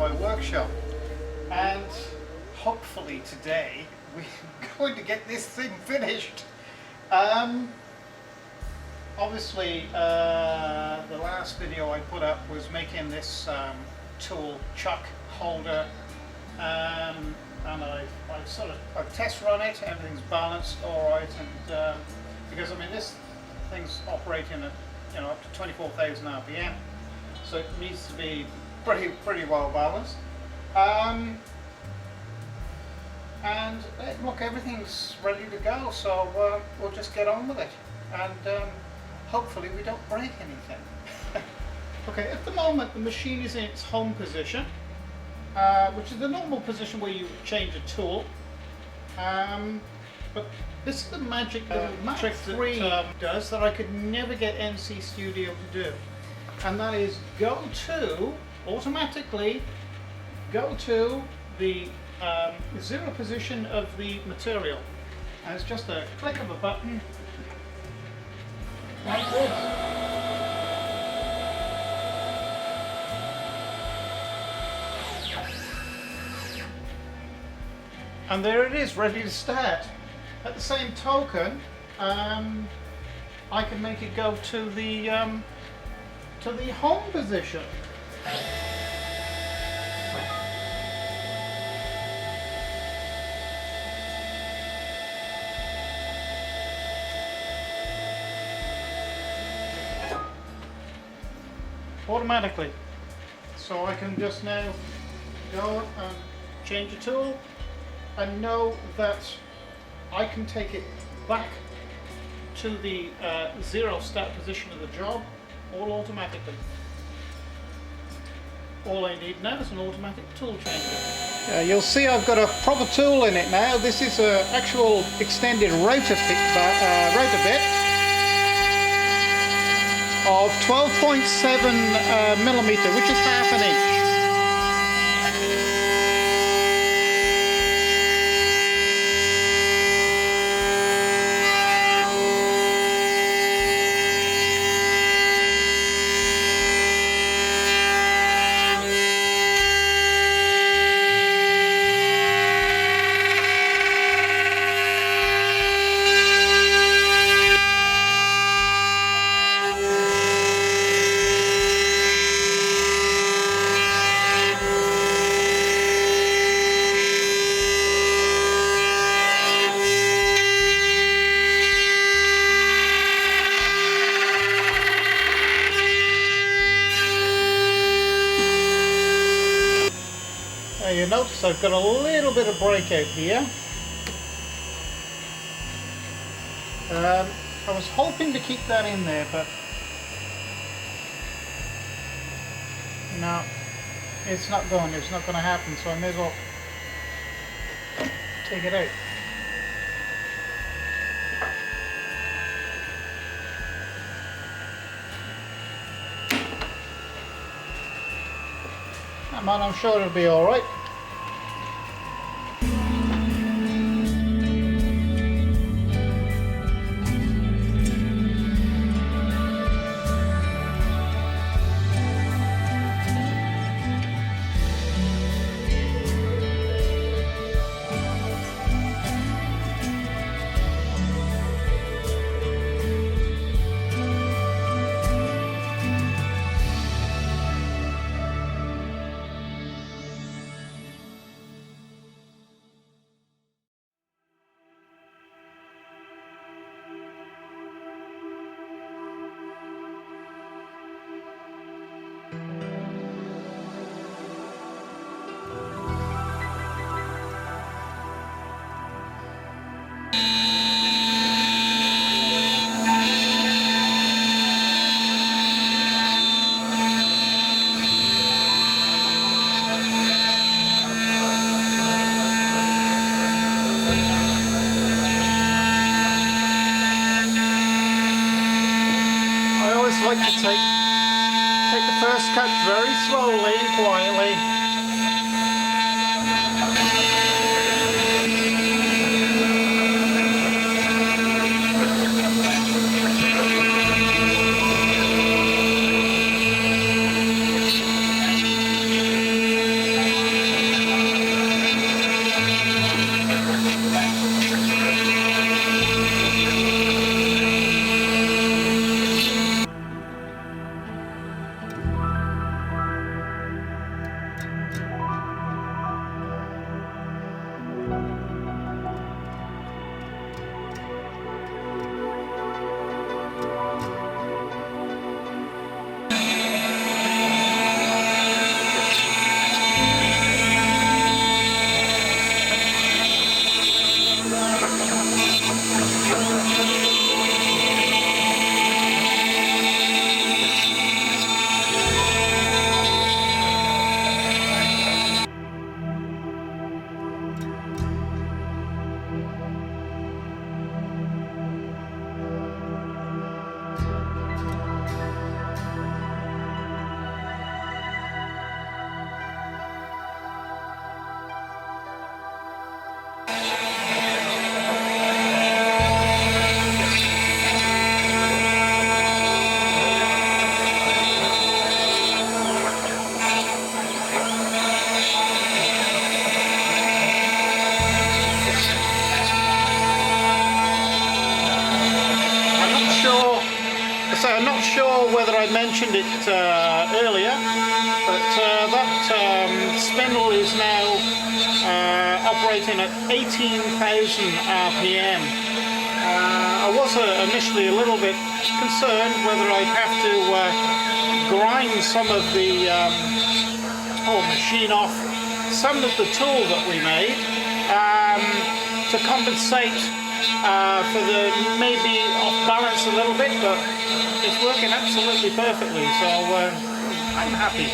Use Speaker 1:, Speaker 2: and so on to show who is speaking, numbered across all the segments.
Speaker 1: my workshop, and hopefully today we're going to get this thing finished. Obviously the last video I put up was making this tool chuck holder, and I've test run it, everything's balanced alright, and because I mean this thing's operating at up to 24,000 RPM, so it needs to be pretty well balanced. And look, everything's ready to go, so we'll just get on with it, and hopefully we don't break anything. Okay, at the moment the machine is in its home position, which is the normal position where you change a tool. But this is the magic little trick that does that I could never get NC Studio to do, and that is automatically go to the zero position of the material, and it's just a click of a button like this. And there it is, ready to start. At the same token, I can make it go to the home position. Automatically. So I can just now go and change a tool and know that I can take it back to the zero start position of the job, all automatically. All I need now is an automatic tool changer. You'll see I've got a proper tool in it now. This is an actual extended router bit of 12.7 millimeter, which is half an inch. You notice I've got a little bit of breakout here. I was hoping to keep that in there, but no, it's not going to happen, so I may as well take it out. Come on, I'm sure it'll be alright. Like to take the first cut very slowly and quietly. say, I'm not sure whether I mentioned it earlier, but that spindle is now operating at 18,000 RPM. I was initially a little bit concerned whether I'd have to grind some of the machine off some of the tool that we made to compensate for the maybe off balance a little bit, but it's working absolutely perfectly, so I'm happy.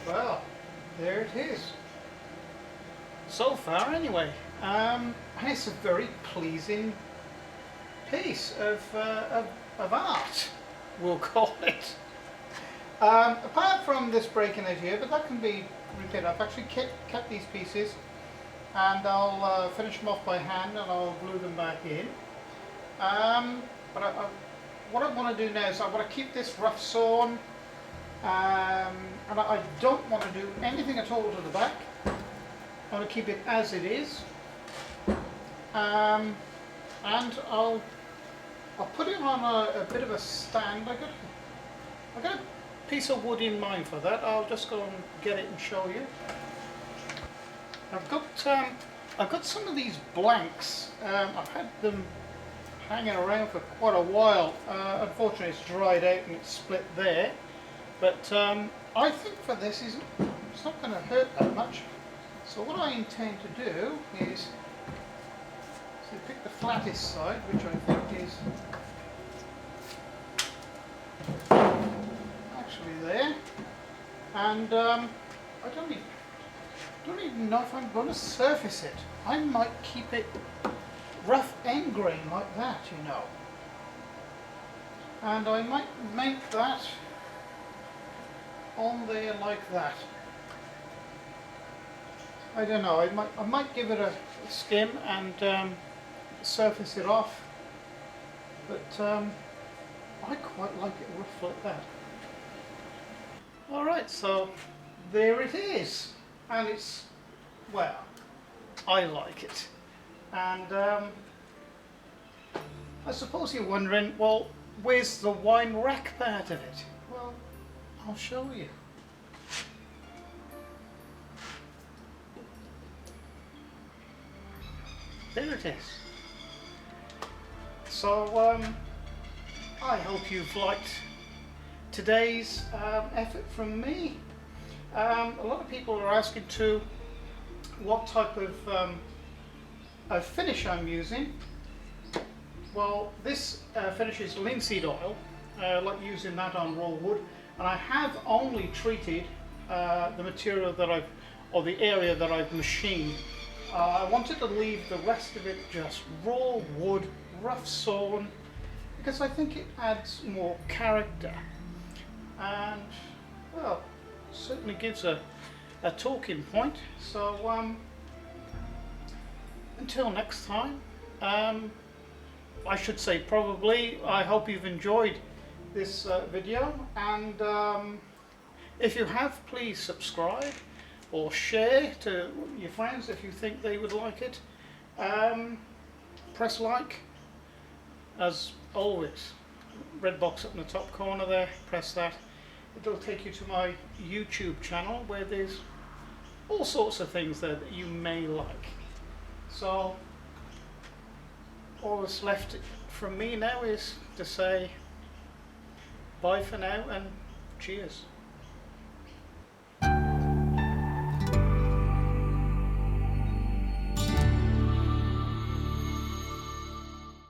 Speaker 1: Well, there it is. So far anyway. And it's a very pleasing piece of art, we'll call it. Apart from this breaking edge here, but that can be repaired. I've actually kept these pieces, and I'll finish them off by hand and I'll glue them back in. But what I want to do now is I want to keep this rough sawn, and I don't want to do anything at all to the back. I want to keep it as it is, and I'll put it on a bit of a stand. I got a piece of wood in mind for that. I'll just go and get it and show you. I've got some of these blanks. I've had them hanging around for quite a while. Unfortunately, it's dried out and it's split there. But I think for this, it's not going to hurt that much. So what I intend to do is pick the flattest side, which I think is actually there. And I don't even know if I'm going to surface it. I might keep it rough end grain like that, you know. And I might make that on there like that. I don't know, I might give it a skim and surface it off, but I quite like it rough like that. Alright, so there it is, and it's, well, I like it. And I suppose you're wondering, well, where's the wine rack part of it? Well, I'll show you. There it is. So I hope you've liked today's effort from me. A lot of people are asking too what type of finish I'm using. Well, this finish is linseed oil. I like using that on raw wood, and I have only treated the material that I've, or the area that I've machined. I wanted to leave the rest of it just raw wood, rough sawn, because I think it adds more character and, well, certainly gives a talking point. So until next time, I should say probably, I hope you've enjoyed this video, and if you have, please subscribe or share to your friends if you think they would like it. Press like, as always. Red box up in the top corner there, press that. It'll take you to my YouTube channel where there's all sorts of things there that you may like. So all that's left from me now is to say bye for now and cheers.